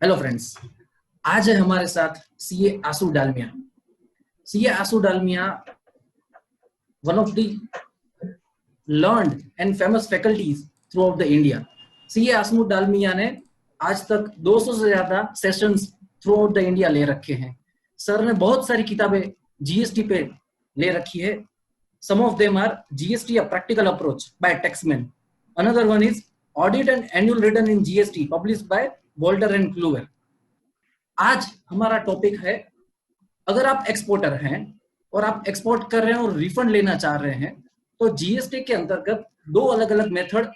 Hello friends, आज है हमारे साथ CA Asu Dalmia. CA Asu Dalmia one of the learned and famous faculties throughout the India. CA Asu Dalmia ने आज तक 200 से ज्यादा sessions throughout the India ले रखे हैं। सर ने बहुत सारी किताबें जीएसटी पे ले रखी है। Some of them are GST a practical approach by taxman, another one is audit and annual return in GST published by Wolters and Kluwer. आज हमारा टॉपिक है, अगर आप एक्सपोर्टर हैं और आप एक्सपोर्ट कर रहे हैं और रिफंड लेना चाह रहे हैं तो जीएसटी के अंतर्गत दो अलग अलग मेथड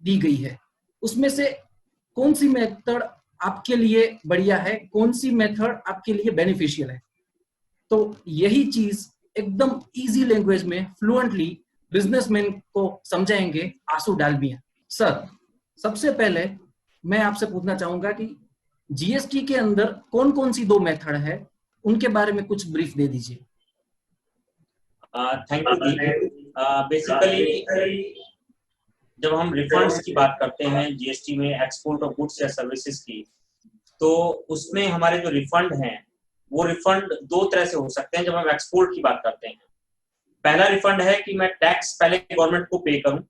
दी गई है। उसमें से कौन सी मेथड आपके लिए बढ़िया है, कौन सी मेथड आपके लिए बेनिफिशियल है, तो यही चीज एकदम इजी लैंग्वेज में फ्लुएंटली बिजनेसमैन को समझाएंगे आसू डालमिया। सर, सबसे पहले मैं आपसे पूछना चाहूंगा कि जीएसटी के अंदर कौन कौन सी दो मेथड है, उनके बारे में कुछ ब्रीफ दे दीजिए। Thank you Deep. बेसिकली जब हम रिफंड्स की बात करते हैं जीएसटी में एक्सपोर्ट ऑफ गुड्स या सर्विसेज की, तो उसमें हमारे जो रिफंड हैं वो रिफंड दो तरह से हो सकते हैं। जब हम एक्सपोर्ट की बात करते हैं, पहला रिफंड है कि मैं टैक्स पहले गवर्नमेंट को पे करूं,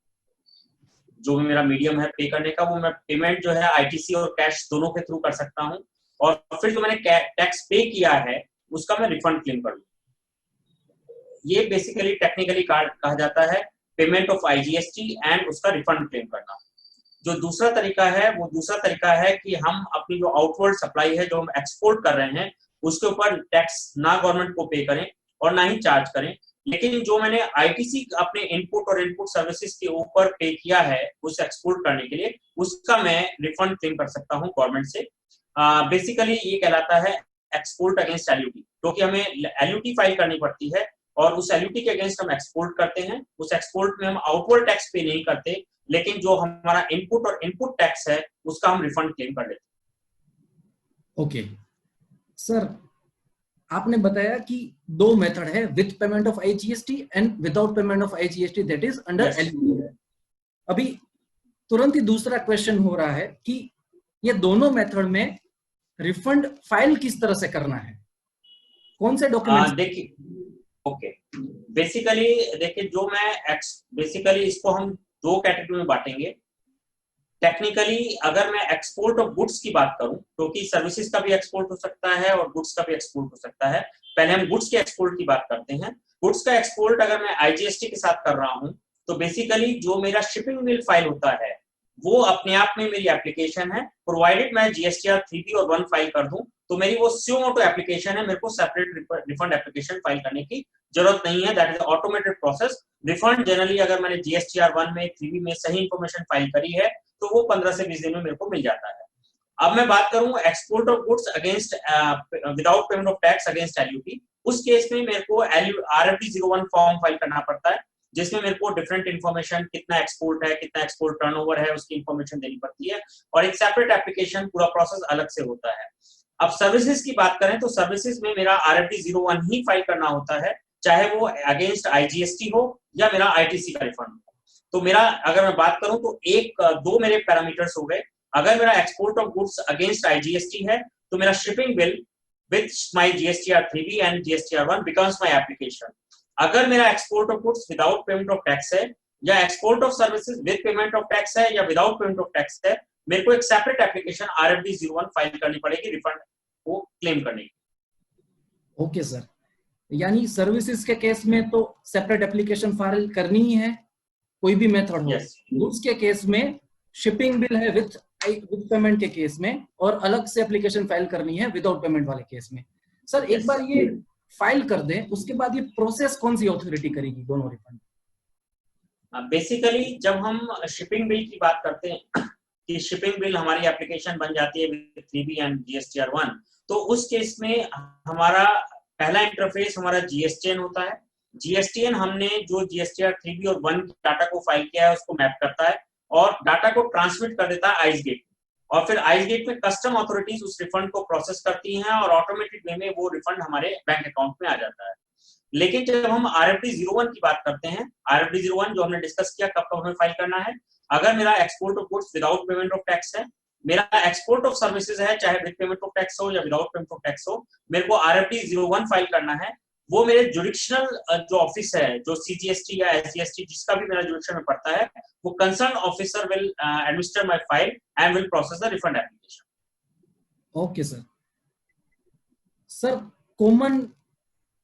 जो भी मेरा मीडियम है पे करने का, वो मैं पेमेंट जो है आईटीसी और कैश दोनों के थ्रू कर सकता हूं, और फिर जो मैंने टैक्स पे किया है उसका मैं रिफंड क्लेम कर लूं। ये बेसिकली टेक्निकली कहा जाता है पेमेंट ऑफ आईजीएसटी एंड उसका रिफंड क्लेम करना। जो दूसरा तरीका है वो दूसरा तरीका है कि हम अपनी जो आउटवर्ड सप्लाई है, जो हम एक्सपोर्ट कर रहे हैं, उसके ऊपर टैक्स ना गवर्नमेंट को पे करें और ना ही चार्ज करें, लेकिन जो मैंने आईटीसी अपने इनपुट और इनपुट सर्विसेज के ऊपर पे किया है उस एक्सपोर्ट करने के लिए, उसका मैं रिफंड क्लेम कर सकता हूं गवर्नमेंट से। बेसिकली ये कहलाता है एक्सपोर्ट अगेंस्ट एलयूटी, क्योंकि हमें एलयूटी फाइल करनी पड़ती है और उस एलयूटी के अगेंस्ट हम एक्सपोर्ट करते हैं। उस एक्सपोर्ट में हम आउटवर्ड टैक्स पे नहीं करते, लेकिन जो हमारा इनपुट और इनपुट टैक्स है उसका हम रिफंड क्लेम कर लेते हैं। ओके सर, आपने बताया कि दो मेथड है, with payment of IGST and without payment of IGST, that is under LUT. अभी तुरंत ही दूसरा क्वेश्चन हो रहा है कि ये दोनों मेथड में रिफंड फाइल किस तरह से करना है, कौन से डॉक्यूमेंट? देखिए, ओके, बेसिकली देखिए, जो मैं बेसिकली इसको हम दो कैटेगरी में बांटेंगे। टेक्निकली अगर मैं एक्सपोर्ट ऑफ गुड्स की बात करूं, क्योंकि सर्विसेज का भी एक्सपोर्ट हो सकता है और गुड्स का भी एक्सपोर्ट हो सकता है। पहले हम गुड्स के एक्सपोर्ट की बात करते हैं। गुड्स का एक्सपोर्ट अगर मैं आईजीएसटी के साथ कर रहा हूं, तो बेसिकली जो मेरा शिपिंग बिल फाइल होता है वो अपने आप में मेरी एप्लीकेशन है, प्रोवाइडेड मैं जीएसटीआर 3B और 1 फाइल कर दूं तो मेरी वो सुमोटो एप्लीकेशन है, मेरे को सेपरेट रिफंड एप्लीकेशन फाइल करने की जरूरत नहीं है। That is automated process. Refund generally अगर मैंने जीएसटीआर 1 में 3B में सही इंफॉर्मेशन फाइल करी है तो वो 15 से 20 दिन में मेरे को मिल जाता है। अब मैं बात करूं export of goods against without payment of tax against LUT, उस केस में मेरे को RFD 01 फॉर्म फाइल करना पड़ता है, जिसमें मेरे को डिफरेंट इंफॉर्मेशन, कितना एक्सपोर्ट है, कितना एक्सपोर्ट टर्नओवर है, उसकी इंफॉर्मेशन देनी पड़ती है, और एक सेपरेट एप्लीकेशन, पूरा प्रोसेस अलग से होता है। अब सर्विसेज की बात करें तो सर्विसेज में मेरा RFD 01 ही फाइल करना होता है, चाहे वो अगेंस्ट आईजीएसटी हो या मेरा आईटीसी का रिफंड हो। तो मेरा अगर मैं बात करूं तो दो मेरे पैरामीटर्स हो गए। अगर मेरा export of goods against IGST है तो मेरा shipping bill with my GSTR 3B and GSTR 1 becomes my application. अगर मेरा export of goods without payment of tax है या export of services with payment of tax है या विदाउट पेमेंट ऑफ टैक्स है, मेरे को एक सेपरेट एप्लीकेशन RFD 01 फाइल करनी पड़ेगी रिफंड को क्लेम करने की। ओके सर, यानी सर्विसेज के केस में तो सेपरेट एप्लीकेशन फाइल करनी ही है, कोई भी मेथड हो। गुड्स के केस में शिपिंग बिल है विद पेमेंट के केस में, और अलग से एप्लीकेशन फाइल करनी है विदाउट पेमेंट वाले केस में। सर, एक बार ये फाइल कर दें, उसके बाद ये प्रोसेस कौन सी अथॉरिटी करेगी दोनों रिफंड? बेसिकली जब हम शिपिंग बिल की बात करते हैं कि शिपिंग बिल हमारी एप्लीकेशन बन जाती है विद 3B एंड जीएसटीआर 1, तो उस केस में हमारा पहला इंटरफेस हमारा जीएसटीएन होता है। जीएसटीएन हमने जो जीएसटीआर 3B और 1 डाटा को फाइल किया है उसको मैप करता है और डाटा को ट्रांसमिट कर देता है आइस गेट, और फिर आइस गेट में कस्टम अथॉरिटीज उस रिफंड को प्रोसेस करती हैं और ऑटोमेटेड वे में वो रिफंड हमारे बैंक अकाउंट में आ जाता है। लेकिन जब हम RFD 01 की बात करते हैं, RFD 01 जो हमने डिस्कस किया कब कब हमें फाइल करना है, अगर मेरा export of goods without payment of tax है मेरा एक्सपोर्ट ऑफ सर्विसेज है, चाहे विद पेमेंट ऑफ टैक्स हो या विदाउट पेमेंट ऑफ टैक्स हो, मेरे को RFD 01 फाइल करना है। वो मेरे जुडिक्शनल जो ऑफिस है, जो CGST या SGST जिसका भी मेरा जुडिक्शन में पड़ता है, वो concern officer will administer my file and will process the refund application. Okay sir. Sir common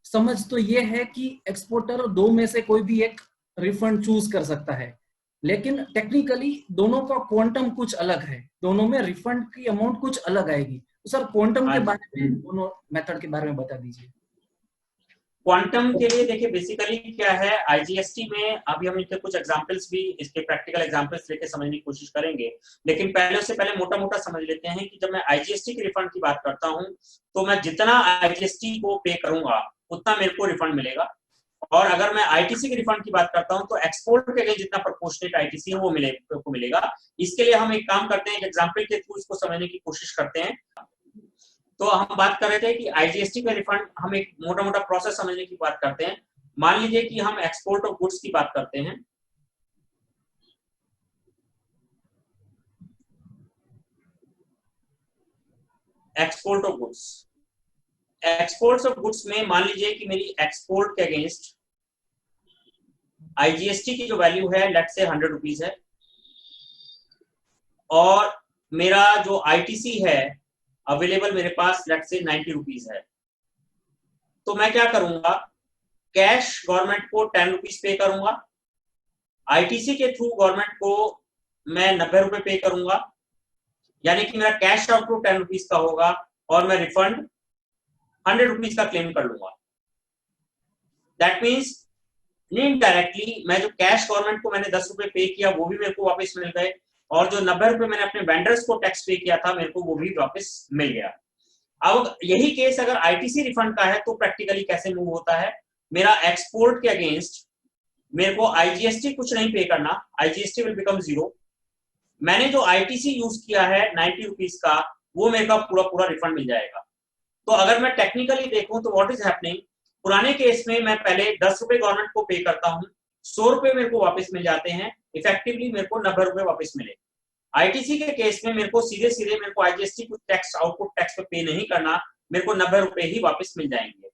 समझ तो ये है कि एक्सपोर्टर दो में से कोई भी एक रिफंड चूज कर सकता है, लेकिन टेक्निकली दोनों का क्वांटम कुछ अलग है, दोनों में रिफंड की अमाउंट कुछ अलग आएगी। तो सर क्वांटम के बारे में, दोनों मेथड के बारे में बता दीजिए। क्वांटम के लिए देखिए बेसिकली क्या है, IGST में अभी हम इनके कुछ एग्जांपल्स भी, इसके प्रैक्टिकल एग्जांपल्स लेके समझने की कोशिश करेंगे, लेकिन उससे पहले मोटा मोटा समझ लेते हैं कि जब मैं IGST के रिफंड की बात करता हूं तो मैं जितना IGST को पे करूंगा उतना मेरे को रिफंड मिलेगा, और अगर मैं ITC के रिफंड की बात करता हूं तो एक्सपोर्ट के लिए जितना प्रोपोर्शनेट ITC है वो मिलेगा। इसके लिए हम एक काम करते हैं, एक एग्जांपल के थ्रू इसको समझने की कोशिश करते हैं। तो हम बात कर रहे थे कि IGST का रिफंड, हम एक मोटा मोटा प्रोसेस समझने की बात करते हैं। मान लीजिए कि हम एक्सपोर्ट ऑफ गुड्स की बात करते हैं, export of goods, exports of goods में मान लीजिए कि मेरी एक्सपोर्ट के अगेंस्ट IGST की जो वैल्यू है लेट्स से 100 रुपीज है, और मेरा जो ITC है अवेलेबल मेरे पास लेट्स से 90 रुपीज है। तो मैं क्या करूंगा, कैश गवर्नमेंट को 10 रुपीज पे करूंगा, ITC के थ्रू गवर्नमेंट को मैं 90 रुपए पे करूंगा, यानी कि मेरा कैश आउटफ्लो 10 रुपीज का होगा और मैं रिफंड 100 रुपीज का क्लेम कर लूंगा। दैट मीन्स इनडायरेक्टली मैं जो कैश गवर्नमेंट को मैंने 10 रुपए पे किया वो भी मेरे को वापस मिल गए, और जो 90 रुपए मैंने अपने वेंडर्स को टैक्स पे किया था मेरे को वो भी वापस मिल गया। अब यही केस अगर ITC रिफंड का है तो प्रैक्टिकली कैसे मूव होता है, मेरा एक्सपोर्ट के अगेंस्ट मेरे को IGST कुछ नहीं पे करना, IGST विल बिकम 0। मैंने जो ITC यूज किया है 90 रुपीज का, वो मेरे का पूरा पूरा रिफंड मिल जाएगा। तो अगर मैं टेक्निकली देखूं तो व्हाट इज हैपनिंग, पुराने केस में मैं पहले 10 रुपए गवर्नमेंट को पे करता हूं, 100 रुपए मेरे को वापस मिल जाते हैं, इफेक्टिवली मेरे को 90 रुपए वापस मिले। ITC के केस में मेरे को सीधे सीधे मेरे को IGST कुछ टैक्स, आउटपुट टैक्स पे नहीं करना, मेरे को 90 रुपए ही वापस मिल जाएंगे।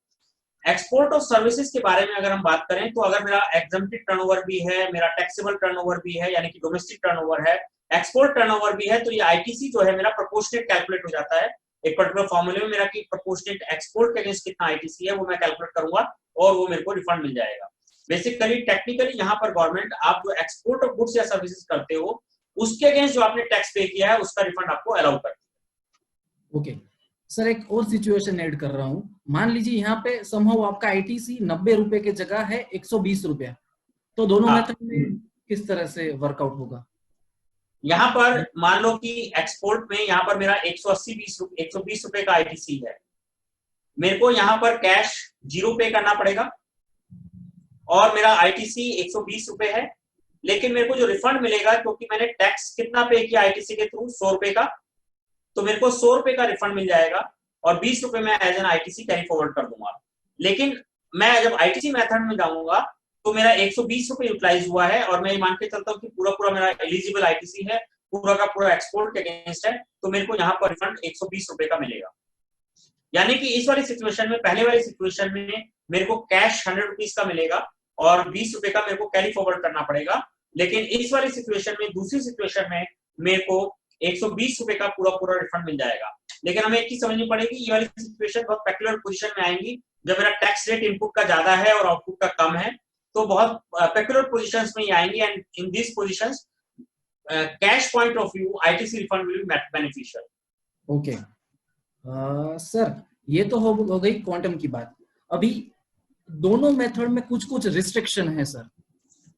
एक्सपोर्ट ऑफ सर्विसेज के बारे में अगर हम बात करें तो अगर मेरा एग्जम्प्टेड टर्नओवर भी है, मेरा टैक्सेबल टर्नओवर भी है, यानी कि डोमेस्टिक टर्नओवर है, एक्सपोर्ट टर्नओवर भी है, तो ये ITC जो है मेरा प्रोपोर्शनेट कैलकुलेट हो जाता है एक पर्टिकुलर फॉर्मूले में। मेरा कि प्रोपोर्शनेट एक्सपोर्ट के अगेंस्ट कितना ITC है वो मैं कैलकुलेट करूंगा और वो मेरे को रिफंड मिल जाएगा। बेसिकली टेक्निकली यहाँ पर गवर्नमेंट, आप जो एक्सपोर्ट ऑफ गुड्स या सर्विसेज करते हो उसके अगेंस्ट जो आपने टैक्स पे किया है उसका रिफंड आपको अलाउ करती है। ओके सर, एक और सिचुएशन ऐड कर रहा हूं। मान लीजिए यहाँ पे समहाउ आपका ITC 90 रुपए की जगह है 120 रुपया, तो दोनों मेथड में किस तरह से वर्कआउट होगा? यहाँ पर मान लो कि एक्सपोर्ट में यहाँ पर मेरा 120 रुपए का ITC है, मेरे को यहाँ पर कैश 0 पे करना पड़ेगा और मेरा ITC 120 रुपए है, लेकिन मेरे को जो रिफंड मिलेगा क्योंकि मैंने टैक्स कितना पे किया ITC के थ्रू 100 रुपए का, तो मेरे को 100 रुपए का रिफंड मिल जाएगा और 20 रुपए मैं as an ITC carry forward कर दूंगा। लेकिन मैं जब ITC मेथड में जाऊंगा तो मेरा 120 रुपए यूटिलाइज हुआ है और मैं मान के चलता हूँ कि पूरा पूरा मेरा एलिजिबल ITC है, पूरा का पूरा एक्सपोर्ट के अगेंस्ट है, तो मेरे को यहाँ पर रिफंड 120 रुपए का मिलेगा। यानी कि इस वाली सिचुएशन में, पहले वाली सिचुएशन में मेरे को कैश 100 रुपीज का मिलेगा और 20 रुपए का मेरे को कैरी फॉरवर्ड करना पड़ेगा, लेकिन इस वाली सिचुएशन में, दूसरी सिचुएशन में मेरे को 120 रुपए का पूरा पूरा रिफंड मिल जाएगा। लेकिन हमें एक चीज समझनी पड़ेगी, ये वाली सिचुएशन बहुत पेक्युलर पोजीशन में आएंगी जब मेरा टैक्स रेट इनपुट का ज्यादा है और आउटपुट का कम है, तो बहुत पेक्युलर पोजीशंस में ये आएंगी। And in this positions cash point of view ITC refund will be beneficial. Okay sir, ये तो हो गई क्वांटम की बात। अभी दोनों मेथड में कुछ कुछ रिस्ट्रिक्शन है सर,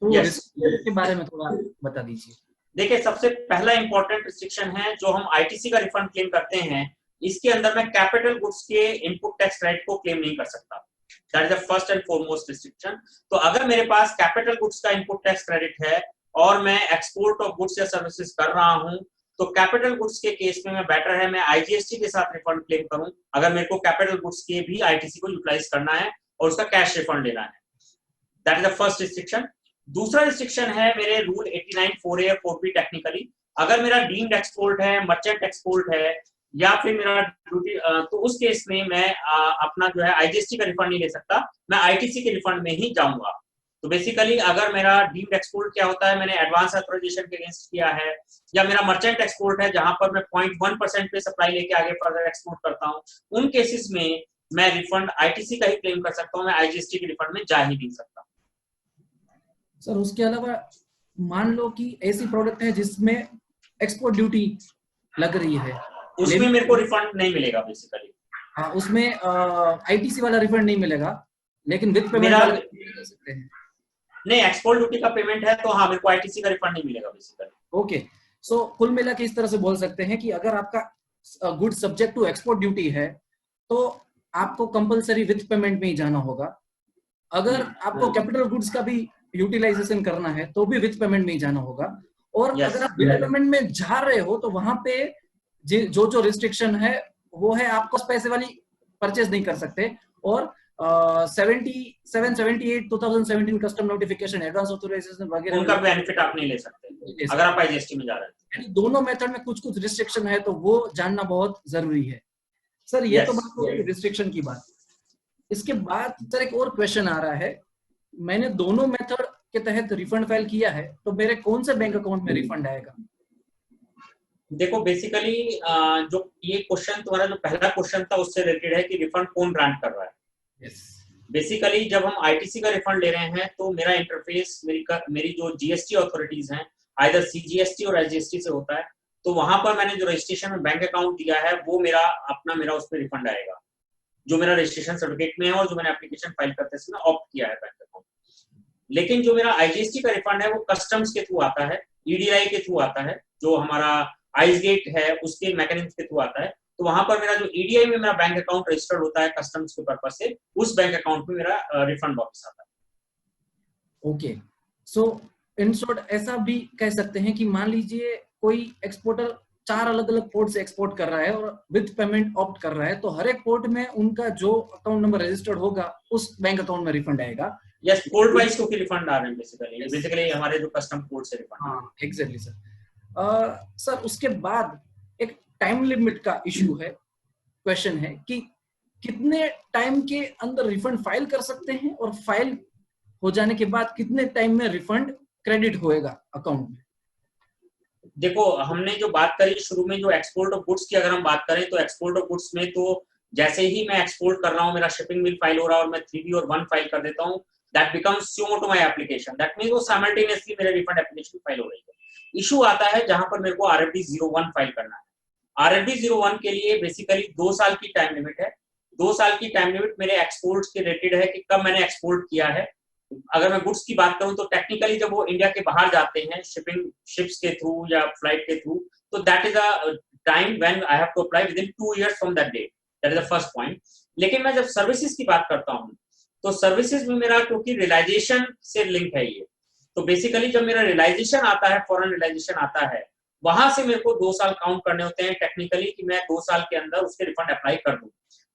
तो रिस्ट्रिक्शन के बारे में थोड़ा बता दीजिए। देखिए, सबसे पहला इंपॉर्टेंट रिस्ट्रिक्शन है जो हम ITC का रिफंड क्लेम करते हैं, इसके अंदर मैं कैपिटल गुड्स के इनपुट टैक्स क्रेडिट को क्लेम नहीं कर सकता। That is the first and foremost restriction. तो अगर मेरे पास कैपिटल गुड्स का इनपुट टैक्स क्रेडिट है और मैं एक्सपोर्ट ऑफ गुड्स या सर्विसेज कर रहा हूं, तो कैपिटल गुड्स के केस में मैं बेटर है मैं IGST के साथ रिफंड क्लेम करूं, अगर मेरे को कैपिटल गुड्स के भी ITC को यूटिलाइज करना है और उसका कैश रिफंड लेना है। That is the first restriction. दूसरा रिस्ट्रिक्शन है मेरे रूल 89 4A और 4B टेक्निकली, अगर मेरा डीम्ड एक्सपोर्ट है, मर्चेंट एक्सपोर्ट है, या फिर मेरा ड्यूटी, तो उस केस में मैं अपना जो है आईजीएसटी का रिफंड नहीं ले सकता, मैं आईटीसी के रिफंड में ही जाऊंगा। तो बेसिकली अगर मेरा डीम्ड एक्सपोर्ट क्या होता है, मैंने एडवांस ऑथराइजेशन के अगेंस्ट किया है, या मेरा मर्चेंट एक्सपोर्ट है जहां पर मैं 0.1% पे सप्लाई लेके आगे फर्दर एक्सपोर्ट करता हूँ, उन केसेस में मैं रिफंड आईटीसी का ही क्लेम कर सकता हूँ, मैं आईजीएसटी के रिफंड में जा ही नहीं सकता। सर उसके अलावा मान लो कि ऐसी प्रोडक्ट है जिसमें एक्सपोर्ट ड्यूटी लग रही है, उसमें मेरे को रिफंड नहीं मिलेगा बेसिकली। हाँ, उसमें आईटीसी वाला रिफंड नहीं मिलेगा, लेकिन विद पेमेंट मेरा वाला कर सकते हैं। नहीं, एक्सपोर्ट ड्यूटी का पेमेंट है तो हाँ, मेरे को आईटीसी का रिफंड नहीं मिलेगा बेसिकली। ओके, सो कुल मिला के इस तरह से बोल सकते हैं कि अगर आपका good subject to export duty है तो आपको कंपलसरी विद पेमेंट में ही जाना होगा। अगर आपको कैपिटल गुड्स का भी यूटिलाइजेशन करना है तो भी विद पेमेंट में ही जाना होगा। और Yes. अगर आप विद पेमेंट में जा रहे हो तो वहां पे जो रिस्ट्रिक्शन है वो है, आपको पैसे वाली परचेज नहीं कर सकते। और 7778 2017 कस्टम नोटिफिकेशन, एडवांस ऑथराइजेशन वगैरह, उनका बेनिफिट आप नहीं ले सकते अगर आप आईजीएसटी में जा रहे हैं। यानी दोनों मेथड में कुछ कुछ रिस्ट्रिक्शन है, तो वो जानना बहुत जरूरी है। सर ये तो बात हो गई रिस्ट्रिक्शन की बात। इसके बाद सर एक और क्वेश्चन आ रहा है, मैंने दोनों मेथड के तहत रिफंड फाइल किया है तो मेरे कौन से बैंक अकाउंट में रिफंड आएगा? देखो बेसिकली जो ये क्वेश्चन तुम्हारा जो पहला क्वेश्चन था उससे रिलेटेड है कि रिफंड कौन ग्रांट कर रहा है। yes. बेसिकली जब हम आईटीसी का रिफंड ले रहे हैं तो मेरा इंटरफेस मेरी जो जीएसटी अथॉरिटीज हैं, आइदर सीजीएसटी और एसजीएसटी से होता है। तो वहां पर मैंने जो रजिस्ट्रेशन में बैंक अकाउंट दिया है वो मेरा उस पर रिफंड आएगा, जो मेरा रजिस्ट्रेशन सर्टिफिकेट में है और जो मैंने एप्लीकेशन फाइल करते समय ऑप्ट किया है बैंक अकाउंट। लेकिन जो मेरा आईजीएसटी का रिफंड है वो कस्टम्स के थ्रू आता है, ईडीआई के थ्रू आता है, जो हमारा आइस गेट है उसके मैकेनिज्म के थ्रू आता है। तो वहां पर मेरा जो ईडीआई में मेरा बैंक अकाउंट रजिस्टर्ड होता है कस्टम्स के पर्पज से, उस बैंक अकाउंट में मेरा रिफंड वापस आता है। ओके, सो इन शॉर्ट ऐसा भी कह सकते हैं कि मान लीजिए कोई एक्सपोर्टर 4 अलग अलग पोर्ट से एक्सपोर्ट कर रहा है और विद पेमेंट ऑप्ट कर रहा है, तो हर एक पोर्ट में उनका जो अकाउंट नंबर रजिस्टर्ड होगा उस बैंक अकाउंट में रिफंड आएगा। यस, पोर्ट वाइज को रिफंड आ रहे हैं बेसिकली हमारे जो कस्टम पोर्ट से रिफंड। हाँ एग्जैक्टली सर। सर उसके बाद एक टाइम लिमिट का इशू है, क्वेश्चन है कि कितने टाइम के अंदर रिफंड फाइल कर सकते हैं और फाइल हो जाने के बाद कितने टाइम में रिफंड क्रेडिट होएगा अकाउंट में? देखो हमने जो बात करी शुरू में, जो एक्सपोर्ट ऑफ गुड्स की अगर हम बात करें तो एक्सपोर्ट ऑफ गुड्स में तो जैसे ही मैं एक्सपोर्ट कर रहा हूँ, मेरा शिपिंग बिल फाइल हो रहा है और मैं 3B और 1 फाइल कर देता हूँ, दैट बिकम्स सुमो to my application. That means वो साइमल्टेनियसली मेरे रिफंड एप्लीकेशन फाइल हो रही है। इशू आता है जहां पर मेरे को RFD 01 फाइल करना है। RFD 01 के लिए बेसिकली 2 साल की टाइम लिमिट है। 2 साल की टाइम लिमिट मेरे एक्सपोर्ट्स के रिलेटेड है कि कब मैंने एक्सपोर्ट किया है। अगर मैं गुड्स की बात करूं तो टेक्निकली जब वो इंडिया के बाहर जाते हैं शिपिंग शिप्स के थ्रू या फ्लाइट के थ्रू, तो that is a time when I have to apply with in 2 years from that date. That is the first point. लेकिन मैं जब सर्विसेज की बात करता हूं तो सर्विसेज में मेरा क्योंकि रियलाइजेशन से लिंक है ये, तो बेसिकली जब मेरा रियलाइजेशन आता है, फॉरेन रियलाइजेशन आता है, वहां से मेरे को 2 साल काउंट करने होते हैं टेक्निकली कि मैं 2 साल के अंदर उसके रिफंड अप्लाई कर दूं।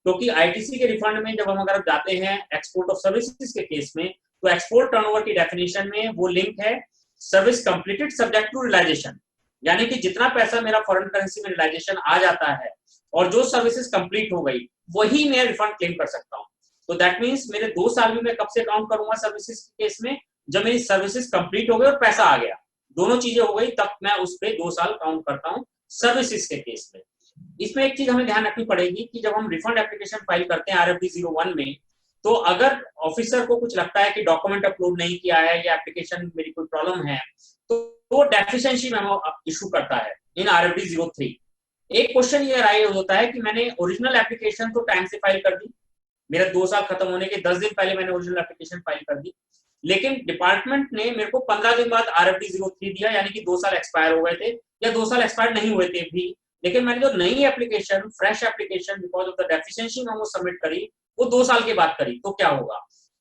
क्योंकि आईटीसी के रिफंड में जब हम अगर जाते हैं एक्सपोर्ट ऑफ सर्विसेज के केस में, तो एक्सपोर्ट टर्नओवर की डेफिनेशन में वो लिंक है service completed subject to realisation, यानी कि जितना पैसा मेरा फॉरेन करेंसी में रियलाइजेशन आ जाता है और जो सर्विसेज कंप्लीट हो गई वही मैं रिफंड क्लेम कर सकता हूँ। तो दैट मींस मेरे 2 साल भी मैं कब से काउंट करूंगा सर्विसेज के केस में, जब मेरी सर्विसेज कंप्लीट हो गई और पैसा आ गया, दोनों चीजें हो गई, तब मैं उस पे 2 साल काउंट करता हूँ सर्विसेज के केस में। इसमें एक चीज हमें ध्यान रखनी पड़ेगी कि जब हम रिफंड एप्लीकेशन फाइल करते हैं RFD 01 में, तो अगर ऑफिसर को कुछ लगता है कि डॉक्यूमेंट अपलोड नहीं किया है या एप्लीकेशन मेरी कोई प्रॉब्लम है, तो वो डेफिशिएंसी मेमो इशू करता है इन RFD 03। एक क्वेश्चन ये राइज होता है कि मैंने ओरिजिनल एप्लीकेशन तो टाइम से फाइल कर दी, मेरा 2 साल खत्म होने के 10 दिन पहले मैंने ओरिजिनल एप्लीकेशन फाइल कर दी, लेकिन डिपार्टमेंट ने मेरे को 15 दिन बाद RFD 03 दिया, यानी कि 2 साल एक्सपायर हो गए थे या 2 साल एक्सपायर नहीं हुए थे भी, लेकिन मैंने जो नई application, fresh application because of the deficiency memo submit करी, वो 2 साल के बाद करी, तो क्या होगा?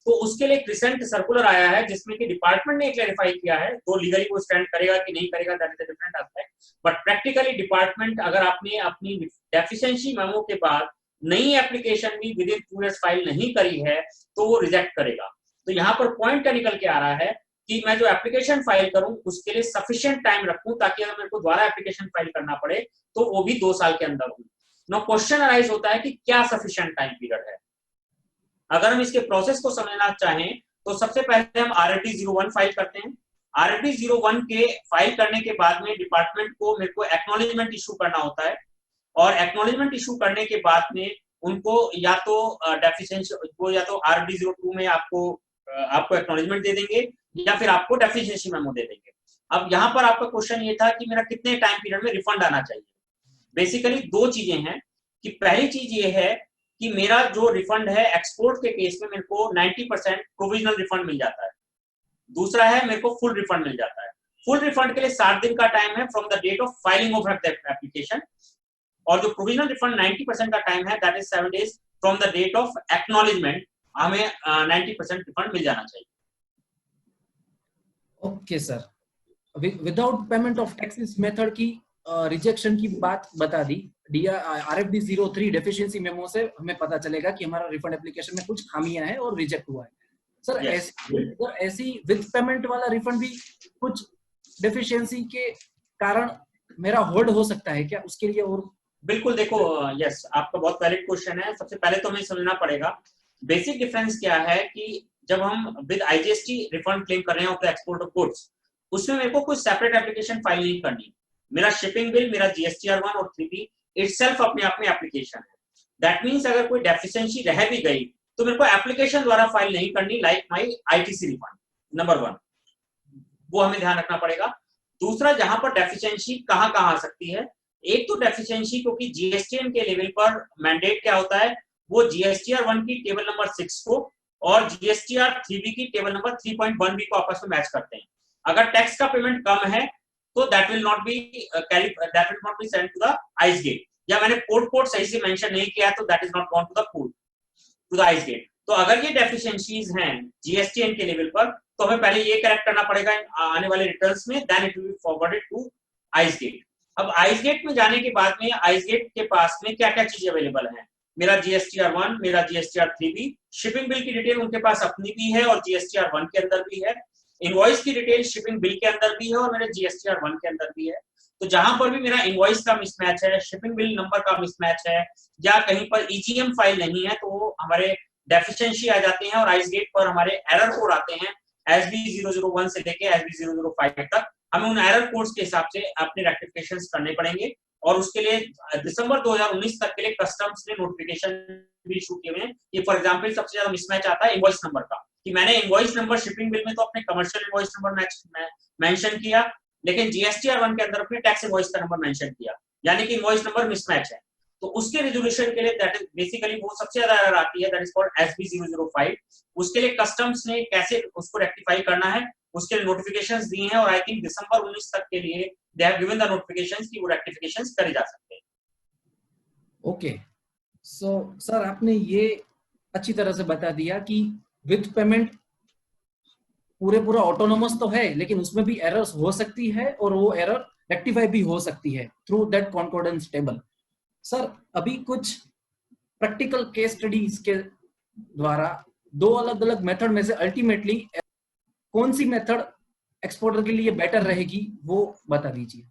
तो उसके लिए एक रिसेंट सर्कुलर आया है जिसमें कि डिपार्टमेंट ने क्लैरिफाई किया है, तो लीगली वो स्टैंड करेगा कि नहीं करेगा that is a different aspect, but practically department अगर आपने अपनी डेफिशिएंसी मेमो के बाद नई एप्लीकेशन भी विद इन 2 इयर्स फाइल नहीं करी है तो वो रिजेक्ट करेगा। तो यहाँ पर पॉइंट क्या निकल के आ रहा है कि मैं जो एप्लीकेशन फाइल करूं उसके लिए सफिशिएंट टाइम रखूं, ताकि अगर मेरे को दोबारा एप्लीकेशन फाइल करना पड़े तो वो भी 2 साल के अंदर हो। नो क्वेश्चन अराइज होता है कि क्या सफिशिएंट टाइम पीरियड है। अगर हम इसके प्रोसेस को समझना चाहें तो सबसे पहले हम RFD 01 फाइल करते हैं। RFD 01 के फाइल करने के बाद में डिपार्टमेंट को मेरे को एक्नॉलेजमेंट इशू करना होता है, और एक्नॉलेजमेंट इशू करने के बाद में उनको या तो डेफिशिएंसी को या तो RFD 02 में आपको एक्नॉलेजमेंट दे देंगे या फिर आपको डेफिशिएंसी मेमो दे देंगे। अब यहाँ पर आपका क्वेश्चन ये था कि मेरा कितने टाइम पीरियड में रिफंड आना चाहिए। बेसिकली 2 चीजें हैं कि पहली चीज ये है कि मेरा जो रिफंड है एक्सपोर्ट के केस में मेरे को 90% प्रोविजनल रिफंड मिल जाता है। दूसरा है मेरे को फुल रिफंड मिल जाता है। फुल रिफंड के लिए 60 दिन का टाइम है from the date of filing of application, और जो प्रोविजनल रिफंड 90% का टाइम है that is 7 days from the date of acknowledgement. हमें 90% रिफंड मिल जाना चाहिए। Okay sir, without payment of taxes method की रिजेक्शन की बात बता दी। RFD 03 डेफिशिएंसी मेमो से हमें पता चलेगा कि हमारा रिफंड एप्लीकेशन में कुछ खामियां हैं और रिजेक्ट हुआ है। सर ऐसी विद पेमेंट वाला रिफंड भी कुछ डेफिशिएंसी के कारण मेरा होल्ड हो सकता है क्या, उसके लिए? और बिल्कुल, देखो यस, आपका बहुत वैलिड क्वेश्चन है। सबसे पहले तो हमें समझना पड़ेगा बेसिक डिफरेंस क्या है कि जब हम विद IGST रिफंड क्लेम कर रहे हैं of the export of goods, उसमें मेरे को कुछ सेपरेट एप्लीकेशन फाइल नहीं करनी। मेरा शिपिंग बिल, मेरा GSTR1 और 3B इटसेल्फ अपने आप में एप्लीकेशन है। दैट मींस अगर कोई डेफिशिएंसी रह भी गई तो मेरे को एप्लीकेशन द्वारा फाइल नहीं करनी, like my ITC refund. Number 1 वो हमें ध्यान रखना पड़ेगा। दूसरा, जहां पर डेफिशिएंसी कहां आ सकती है, एक तो डेफिशिएंसी क्योंकि GSTN के लेवल पर मैंडेट क्या होता है, वो GSTR1 की टेबल नंबर 6 को और GSTR3B की टेबल नंबर 3.1B को आपस में मैच करते हैं। अगर टैक्स का पेमेंट कम है तो that will not be sent to the ice gate, या मैंने पोर्ट सही से मेंशन नहीं किया तो that is not gone to the port to the ice gate. तो अगर ये डेफिशिएंसीज हैं GSTN के लेवल पर तो हमें पहले ये करेक्ट करना पड़ेगा आने वाले रिटर्न्स में, then it will be forwarded to ice gate. अब आइस गेट में जाने के बाद में आइस गेट के पास में क्या क्या चीजें अवेलेबल हैं, मेरा GSTR1, मेरा GSTR3B, शिपिंग बिल की डिटेल उनके पास अपनी भी है और GSTR1 के अंदर भी है, इनवॉइस की डिटेल शिपिंग बिल के अंदर भी है और मेरे GSTR1 के अंदर भी है। तो जहां पर भी मेरा इनवॉइस का मिसमैच है, शिपिंग बिल नंबर का मिसमैच है, या कहीं पर EGM फाइल नहीं है, तो हमारे डेफिशिएंसी आ जाते हैं और आइस गेट पर हमारे एरर कोड आते हैं SB 001 से लेके SB 005 तक। हमें उन एरर कोड्स के हिसाब से अपने रेक्टिफिकेशंस करने पड़ेंगे, और उसके लिए दिसंबर 2019 तक के लिए कस्टम्स ने नोटिफिकेशन भी इशू किए हैं कि फॉर एग्जांपल सबसे ज्यादा मिसमैच आता है इनवॉइस नंबर का, कि मैंने इनवॉइस नंबर शिपिंग बिल में तो अपने कमर्शियल इनवॉइस नंबर मेंशन किया, लेकिन GSTR1 के अंदर अपने टैक्स इनवॉइस का नंबर मेंशन किया, यानी कि इनवॉइस नंबर मिसमैच है। तो उसके रिजोल्यूशन के लिए दैट इज बेसिकली वो सबसे ज्यादा एरर आती है, दैट इज कॉल्ड SB 005। उसके लिए कस्टम्स ने कैसे उसको रेक्टिफाई करना है उसके लिए नोटिफिकेशंस दिए हैं, और आई थिंक दिसंबर 19 तक के लिए they have given the notifications कि वो रेक्टिफिकेशंस करे जा सकते हैं। ओके, सो सर आपने ये अच्छी तरह से बता दिया कि विद पेमेंट पूरा ऑटोनोमस तो है, लेकिन उसमें भी एरर्स हो सकती है और वो एरर रेक्टिफाई भी हो सकती है थ्रू दैट कॉन्कॉर्डेंस टेबल। सर अभी कुछ प्रैक्टिकल केस स्टडीज के द्वारा 2 अलग अलग मेथड में से अल्टीमेटली कौन सी मेथड एक्सपोर्टर के लिए बेटर रहेगी वो बता दीजिए।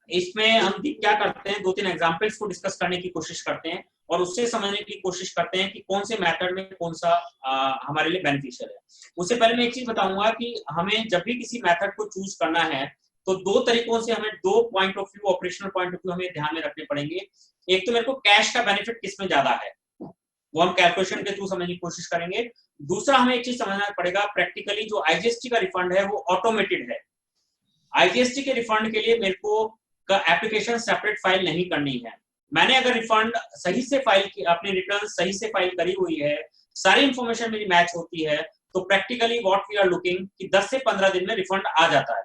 इसमें हम क्या करते हैं, 2-3 एग्जांपल्स को डिस्कस करने की कोशिश करते हैं और उससे समझने की कोशिश करते हैं कि कौन से मेथड में कौन सा हमारे लिए बेनिफिशियल है। उससे पहले मैं एक चीज बताऊंगा कि हमें जब भी किसी मेथड को चूज करना है तो 2 तरीकों से हमें 2 point of view, operational point of view हमें ध्यान में रखने पड़ेंगे। एक तो मेरे को कैश का बेनिफिट किसमें ज्यादा है, वो हम कैलकुलेशन के थ्रू समझने की कोशिश करेंगे। दूसरा हमें एक चीज समझना पड़ेगा, प्रैक्टिकली जो IGST का रिफंड है वो ऑटोमेटेड है। IGST के रिफंड के लिए मेरे को का एप्लीकेशन सेपरेट फाइल नहीं करनी है। मैंने अगर रिफंड सही से फाइल की, अपनी रिटर्न सही से फाइल करी हुई है, सारी इंफॉर्मेशन मेरी मैच होती है, तो practically what we are looking कि 10 से 15 दिन में रिफंड आ जाता है।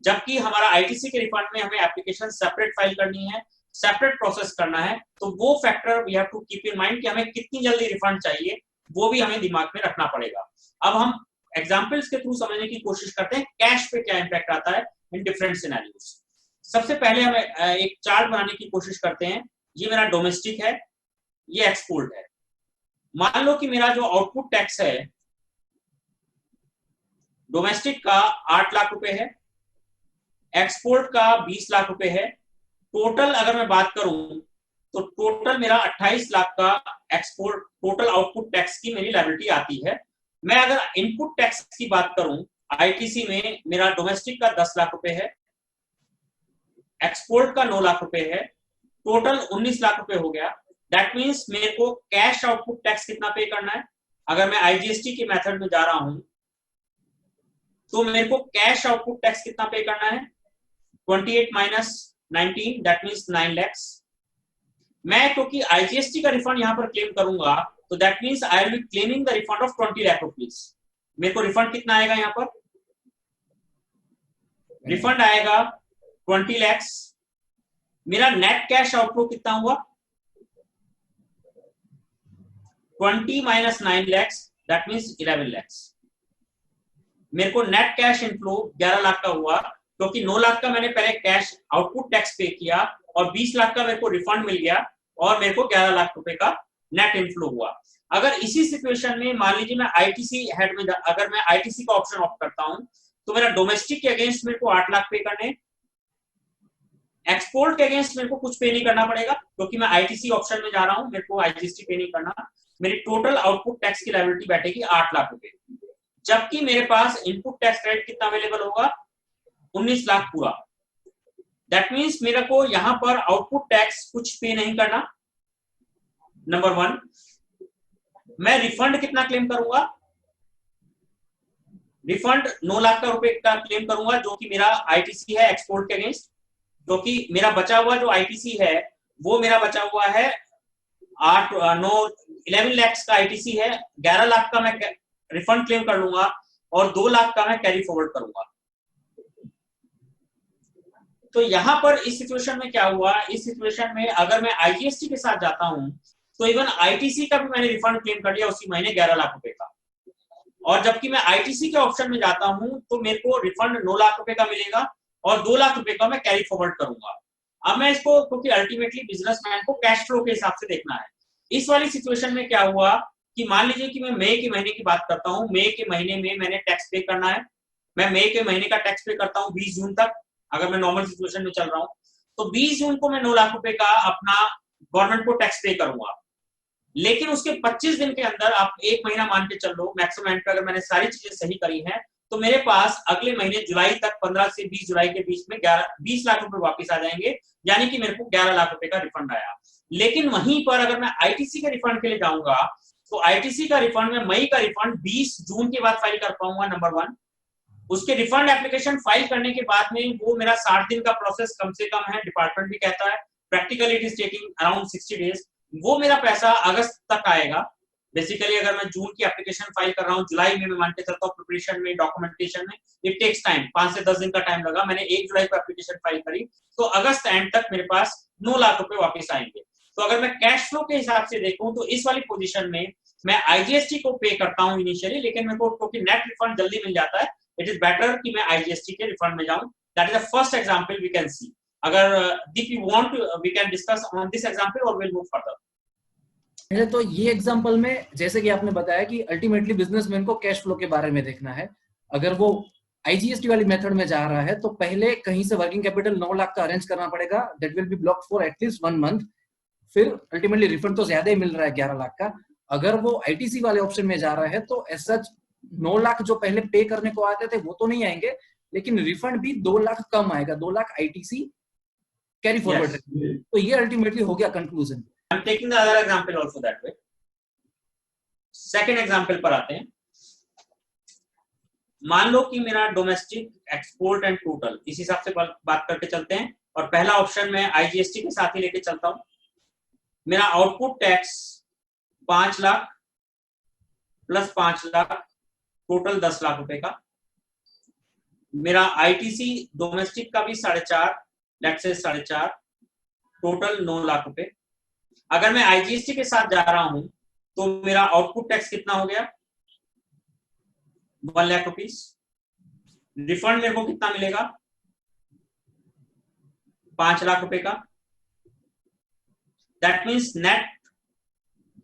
जबकि हमारा ITC के रिफंड में हमें एप्लीकेशन सेपरेट फाइल करनी है, सेपरेट प्रोसेस करना है, तो वो factor we have to keep in mind कि हमें कितनी जल्दी रिफंड चाहिए, वो भी हमें दिमाग में रखना पड़ेगा। अब हम एग्जांपल्स के थ्रू समझने की कोशिश करते हैं कैश पे क्या इंपैक्ट आता है इन डिफरेंट सिनेरियोस। सबसे पहले हम एक चार्ट बनाने की कोशिश करते हैं। ये मेरा डोमेस्टिक है, ये एक्सपोर्ट है। मान लो कि मेरा जो आउटपुट टैक्स है डोमेस्टिक का 8 लाख रुपए है, एक्सपोर्ट का 20 लाख रुपए है। टोटल अगर मैं बात करूं तो टोटल मेरा 28 लाख का एक्सपोर्ट टोटल आउटपुट टैक्स की मेरी लायबिलिटी आती है। मैं अगर इनपुट टैक्स की बात करूं, आईटीसी में मेरा डोमेस्टिक का 10 लाख रुपए है, एक्सपोर्ट का 9 लाख रुपए है, टोटल 19 लाख रुपए हो गया। दैट मीन्स मेरे को कैश आउटपुट टैक्स कितना पे करना है? अगर मैं आईजीएसटी के मेथड में जा रहा हूं तो मेरे को कैश आउटपुट टैक्स कितना पे करना है? 28 माइनस 19 दैट मीन्स 9 lakhs। मैं क्योंकि आईजीएसटी का रिफंड यहां पर क्लेम करूंगा तो that means I will be claiming the refund of 20 lakh rupees. मेरे को रिफंड कितना आएगा? यहां पर रिफंड आएगा 20 lakhs। मेरा नेट कैश आउटफ्लो कितना हुआ? 20 minus 9 lakhs that means 11 lakhs। मेरे को नेट कैश इनफ्लो 11 लाख का हुआ क्योंकि 9 लाख का मैंने पहले कैश आउटपुट टैक्स पे किया और 20 लाख का मेरे को रिफंड मिल गया और मेरे को 11 लाख रुपए का नेट इनफ्लो हुआ। अगर इसी सिचुएशन में मान लीजिए मैं आईटीसी हेड में अगर मैं आईटीसी का ऑप्शन ऑप्ट करता हूं तो मेरा डोमेस्टिक के अगेंस्ट मेरे को 8 लाख पे करने, एक्सपोर्ट के अगेंस्ट मेरे को कुछ पे नहीं करना पड़ेगा क्योंकि मैं आईटीसी ऑप्शन में जा रहा हूं, मेरे को आईजीएसटी पे नहीं करना। मेरी टोटल आउटपुट टैक्स की लायबिलिटी बैठेगी 8 लाख रुपए, जबकि मेरे पास इनपुट टैक्स क्रेडिट कितना अवेलेबल होगा? 19 लाख पूरा। दैट मीन्स मेरे को यहां पर आउटपुट टैक्स कुछ पे नहीं करना, नंबर 1। मैं रिफंड कितना क्लेम करूंगा? रिफंड 9 लाख का रुपए का क्लेम करूंगा जो कि मेरा आईटीसी है एक्सपोर्ट के अगेंस्ट, क्योंकि मेरा बचा हुआ जो आईटीसी है वो मेरा बचा हुआ है 11 लाख का आईटीसी है। 11 लाख का मैं रिफंड क्लेम कर लूंगा और 2 लाख का मैं कैरी फॉरवर्ड करूंगा। तो यहां पर इस सिचुएशन में क्या हुआ? इस सिचुएशन में अगर मैं आईजीएसटी के साथ जाता हूं तो इवन आईटीसी का भी मैंने रिफंड क्लेम कर लिया उसी महीने 11 लाख रुपए का, और जबकि मैं आईटीसी के ऑप्शन में जाता हूं तो मेरे को रिफंड 9 लाख रुपए का मिलेगा और 2 लाख रुपए का मैं कैरी फॉरवर्ड करूंगा। अब मैं इसको, क्योंकि अल्टीमेटली बिजनेसमैन को कैश फ्लो के हिसाब से देखना है, इस वाली सिचुएशन में क्या हुआ कि मान लीजिए कि मैं मई के महीने की बात करता हूं, मई के महीने में मैंने टैक्स पे करना है। मैं मई के महीने का टैक्स पे करता हूं 20 जून तक, अगर मैं नॉर्मल सिचुएशन में चल रहा हूं तो 20 जून को मैं 9 लाख रुपए का अपना गवर्नमेंट को टैक्स पे करूंगा। लेकिन उसके 25 दिन के अंदर आप एक महीना मान के चल लो मैक्सिमम एंड पे, अगर मैंने सारी चीजें सही करी हैं तो मेरे पास अगले महीने जुलाई तक 15 से 20 जुलाई के बीच में 20 लाख रुपए वापस आ जाएंगे, यानी कि मेरे को 11 लाख रुपए का रिफंड आया। लेकिन वहीं पर अगर मैं आईटीसी के रिफंड के लिए जाऊंगा तो आईटीसी का रिफंड में मई का रिफंड 20 जून के बाद फाइल कर पाऊंगा, नंबर 1। उसके रिफंड एप्लीकेशन फाइल करने के बाद में वो मेरा 60 दिन का प्रोसेस कम से कम है, डिपार्टमेंट भी कहता है practically it is taking around 60 days. वो मेरा पैसा अगस्त तक आएगा। बेसिकली अगर मैं जून की एप्लीकेशन फाइल कर रहा हूँ, जुलाई में मैं मान के चलता हूँ प्रिपरेशन में, डॉक्यूमेंटेशन में, इट टेक्स टाइम, 5 से 10 दिन का टाइम लगा। मैंने 1 जुलाई को एप्लीकेशन फाइल करी तो अगस्त एंड तक मेरे पास 9 लाख रुपए वापस आएंगे। तो अगर मैं कैश फ्लो के हिसाब से देखूं तो इस वाली पोजीशन में मैं आईजीएसटी को पे करता हूं इनिशियली, लेकिन मेरे को क्योंकि नेट रिफंड जल्दी मिल जाता है, इट इज बेटर कि मैं आईजीएसटी के रिफंड में जाऊं। That is the first example we can see. अगर दीप you want we can discuss on this example और विल मूव फर्दर। तो ये एग्जांपल में जैसे कि आपने बताया कि अल्टीमेटली बिजनेसमैन को कैश फ्लो के बारे में देखना है। अगर वो आईजीएसटी वाली मेथड में जा रहा है तो पहले कहीं से वर्किंग कैपिटल 9 लाख का अरेंज करना पड़ेगा, that will be blocked for at least 1 month. फिर अल्टीमेटली रिफंड तो ज्यादा ही मिल रहा है 11 लाख का। अगर वो आईटीसी वाले ऑप्शन में जा रहा है तो एज सच 9 लाख जो पहले पे करने को आते थे वो तो नहीं आएंगे, लेकिन रिफंड भी 2 लाख कम आएगा, 2 लाख आईटीसी कैरी फॉरवर्ड। तो ये अल्टीमेटली हो गया conclusion. I am taking the other example also that way. Second example पर आते हैं। मान लो कि मेरा डोमेस्टिक, एक्सपोर्ट एंड टोटल इस हिसाब से बात करके चलते हैं, और पहला ऑप्शन मैं आईजीएसटी के साथ ही लेके चलता हूं। मेरा output tax 5 lakh plus 5 lakh total 10 lakh रुपए का। मेरा आईटीसी डोमेस्टिक का भी 4.5, लेट्स से 4.5, टोटल 9 लाख रुपए। अगर मैं आईजीएसटी के साथ जा रहा हूं तो मेरा आउटपुट टैक्स कितना हो गया? 1 लाख रुपीस। रिफंड मेरे को कितना मिलेगा? 5 लाख रुपए का। दैट मीन्स नेट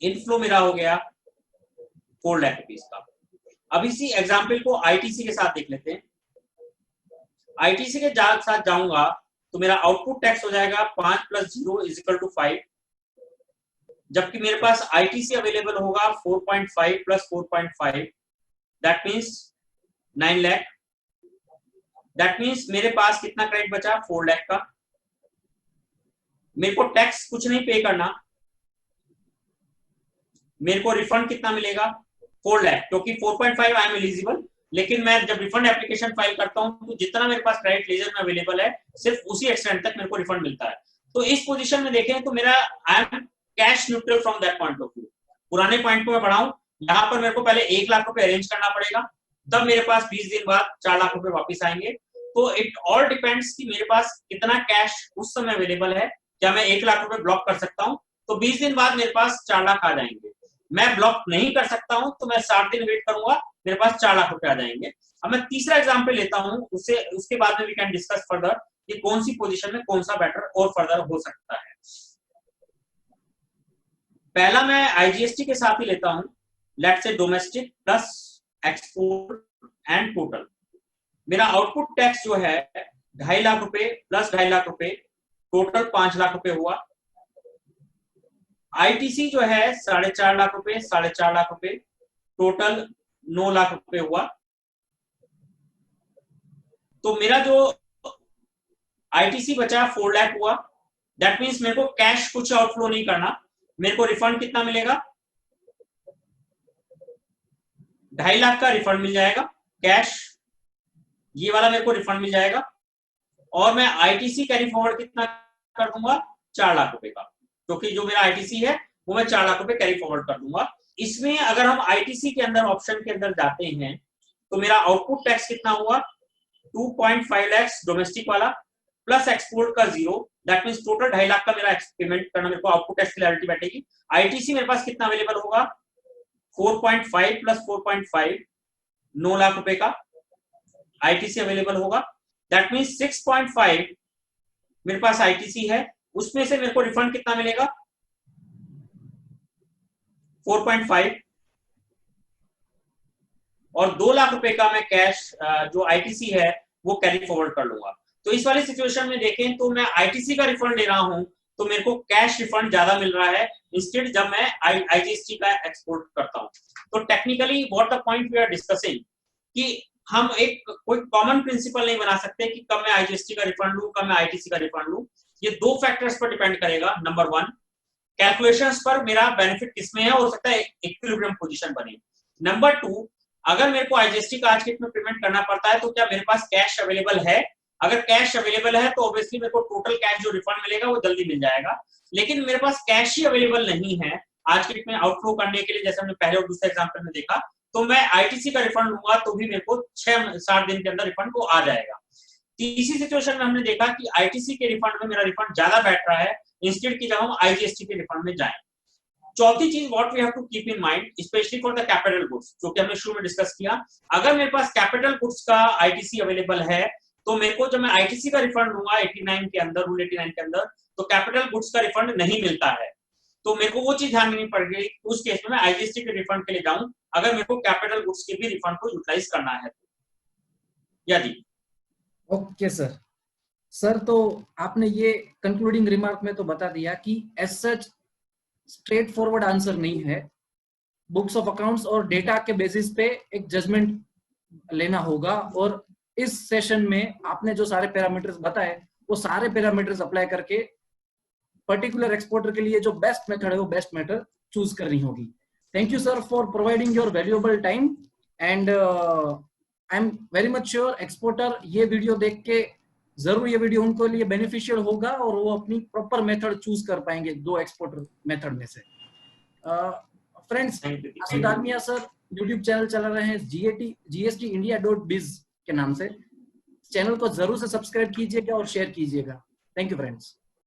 इनफ्लो मेरा हो गया 4 लाख रुपीस का। अब इसी एग्जाम्पल को आईटीसी के साथ देख लेते हैं। आईटीसी के साथ जाऊंगा तो मेरा आउटपुट टैक्स हो जाएगा 5 + 0 = 5, जबकि मेरे पास आईटीसी अवेलेबल होगा 4.5 + 4.5, that means 9 lakh. That means मेरे पास कितना क्रेडिट बचा? 4 लाख का। मेरे को टैक्स कुछ नहीं पे करना, मेरे को रिफंड कितना मिलेगा? 4 लाख, क्योंकि 4.5 आई एम एलिजिबल। लेकिन मैं जब रिफंड एप्लीकेशन फाइल करता हूं तो जितना मेरे पास क्रेडिट लेजर में अवेलेबल है सिर्फ उसी एक्सटेंट तक मेरे को रिफंड मिलता है। तो इस पोजीशन में देखें तो मेरा I am cash neutral from that point of view. पुराने पॉइंट को मैं बढ़ाऊं, यहाँ पर मेरे को पहले 1 लाख रुपए अरेंज करना पड़ेगा, तब मेरे पास 20 दिन बाद 4 लाख रुपए वापस आएंगे। तो इट ऑल डिपेंड्स कि मेरे पास कितना कैश उस समय अवेलेबल है। क्या मैं 1 लाख रुपए ब्लॉक कर सकता हूँ तो 20 दिन बाद मेरे पास 4 लाख आ जाएंगे। मैं ब्लॉक नहीं कर सकता हूं तो मैं 60 दिन वेट करूंगा, मेरे पास 4 लाख रुपए आ जाएंगे। अब मैं तीसरा एग्जांपल लेता हूं, उसके बाद में वी कैन डिस्कस फर्दर कि कौन सी पोजीशन में कौन सा बेटर और फर्दर हो सकता है। पहला मैं आईजीएसटी के साथ ही लेता हूं, let's say domestic plus export and total. मेरा आउटपुट टैक्स जो है 2.5 लाख रुपए प्लस 2.5 लाख रुपए, टोटल 5 लाख रुपए हुआ। आईटीसी जो है 4.5 लाख रुपए, 4.5 लाख रुपए, टोटल 9 लाख रुपए हुआ। तो मेरा जो आईटीसी बचा 4 लाख हुआ। दैट मींस मेरे को कैश कुछ आउटफ्लो नहीं करना, मेरे को रिफंड कितना मिलेगा? 2.5 लाख का रिफंड मिल जाएगा कैश, ये वाला मेरे को रिफंड मिल जाएगा। और मैं आईटीसी कैरी फॉरवर्ड कितना कर दूंगा? 4 लाख रुपए का, क्योंकि जो मेरा आईटीसी है वो मैं 4 लाख रुपए कैरी फॉरवर्ड कर दूंगा। इसमें अगर हम आईटीसी के अंदर ऑप्शन के अंदर जाते हैं तो मेरा आउटपुट टैक्स कितना हुआ? 2.5 लाख डोमेस्टिक वाला प्लस एक्सपोर्ट का 0, दैट मींस टोटल 2.5 लाख का मेरा पेमेंट करना, मेरे को आउटपुट टैक्स की लायबिलिटी बैठेगी। आईटीसी मेरे पास कितना अवेलेबल होगा? 4.5 + 4.5, 9 लाख रुपए का आईटीसी अवेलेबल होगा। दैट मींस 6.5 मेरे पास आईटीसी है, उसमें से मेरे को रिफंड कितना मिलेगा? 4.5, और 2 लाख रुपए का मैं कैश जो आईटीसी है वो कैरी फॉरवर्ड कर लूंगा। तो इस वाली सिचुएशन में देखें तो मैं आईटीसी का रिफंड ले रहा हूं तो मेरे को कैश रिफंड ज्यादा मिल रहा है इंस्टेड जब मैं आईजीएसटी का एक्सपोर्ट करता हूं। तो technically what the point we are discussing कि हम एक कोई कॉमन प्रिंसिपल नहीं बना सकते कि कब मैं आईजीएसटी का रिफंड लूं, कब मैं आईटीसी का रिफंड लूं। ये 2 फैक्टर्स पर डिपेंड करेगा। नंबर 1, कैलकुलेशंस पर मेरा बेनिफिट किसमें है, हो सकता है इक्विलिब्रियम पोजीशन बने। नंबर 2, अगर मेरे को आईजीएसटी का आज के डेट में पेमेंट करना पड़ता है तो क्या मेरे पास कैश अवेलेबल है? अगर कैश अवेलेबल है तो ऑब्वियसली मेरे को टोटल कैश जो रिफंड मिलेगा वो जल्दी मिल जाएगा। लेकिन मेरे पास कैश ही अवेलेबल नहीं है आज के डेट में आउटफ्लो करने के लिए, जैसे हमने पहले और दूसरे एग्जांपल में देखा, तो मैं आईटीसी का रिफंड लूंगा तो भी मेरे को 6-7 दिन के अंदर रिफंड को आ जाएगा। तीसरी सिचुएशन में हमने देखा कि आईटीसी के रिफंड में मेरा रिफंड ज्यादा बैठ रहा है इंस्टेड की जब हम आईजीएसटी के रिफंड में जाएं। चौथी चीज what we have to keep in mind, specially for the capital goods, जो कि हमने शुरू में डिस्कस किया, अगर मेरे पास कैपिटल गुड्स का आईटीसी अवेलेबल है तो मेरे को जब मैं आईटीसी का रिफंड लूंगा 89 के अंदर, रूल 89 के अंदर, तो कैपिटल गुड्स का रिफंड नहीं मिलता है। तो मेरे को वो चीज ध्यान नहीं पड़ेगी, उस केस में मैं आईजीएसटी के रिफंड के लिए जाऊं अगर मेरे को कैपिटल गुड्स के भी रिफंड को यूटिलाइज करना है तो। या जी ओके सर, तो आपने ये कंक्लूडिंग रिमार्क में तो बता दिया कि as such straightforward answer नहीं है, बुक्स ऑफ अकाउंट्स और डेटा के बेसिस पे एक जजमेंट लेना होगा। और इस सेशन में आपने जो सारे पैरामीटर्स बताए वो सारे पैरामीटर्स अप्लाई करके पर्टिकुलर एक्सपोर्टर के लिए जो बेस्ट मेथड है वो बेस्ट मेथड चूज करनी होगी। Thank you sir for providing your valuable time and I am very much sure exporter ये वीडियो देख के जरूर ये वीडियो उनको लिए बेनिफिशियल होगा और वो अपनी प्रॉपर मेथड चूज कर पाएंगे 2 एक्सपोर्टर मेथड में से। फ्रेंड्स, आशु डालमिया सर यूट्यूब चैनल चला रहे हैं gst.india.biz के नाम से, चैनल को जरूर से सब्सक्राइब कीजिएगा और शेयर कीजिएगा। Thank you friends.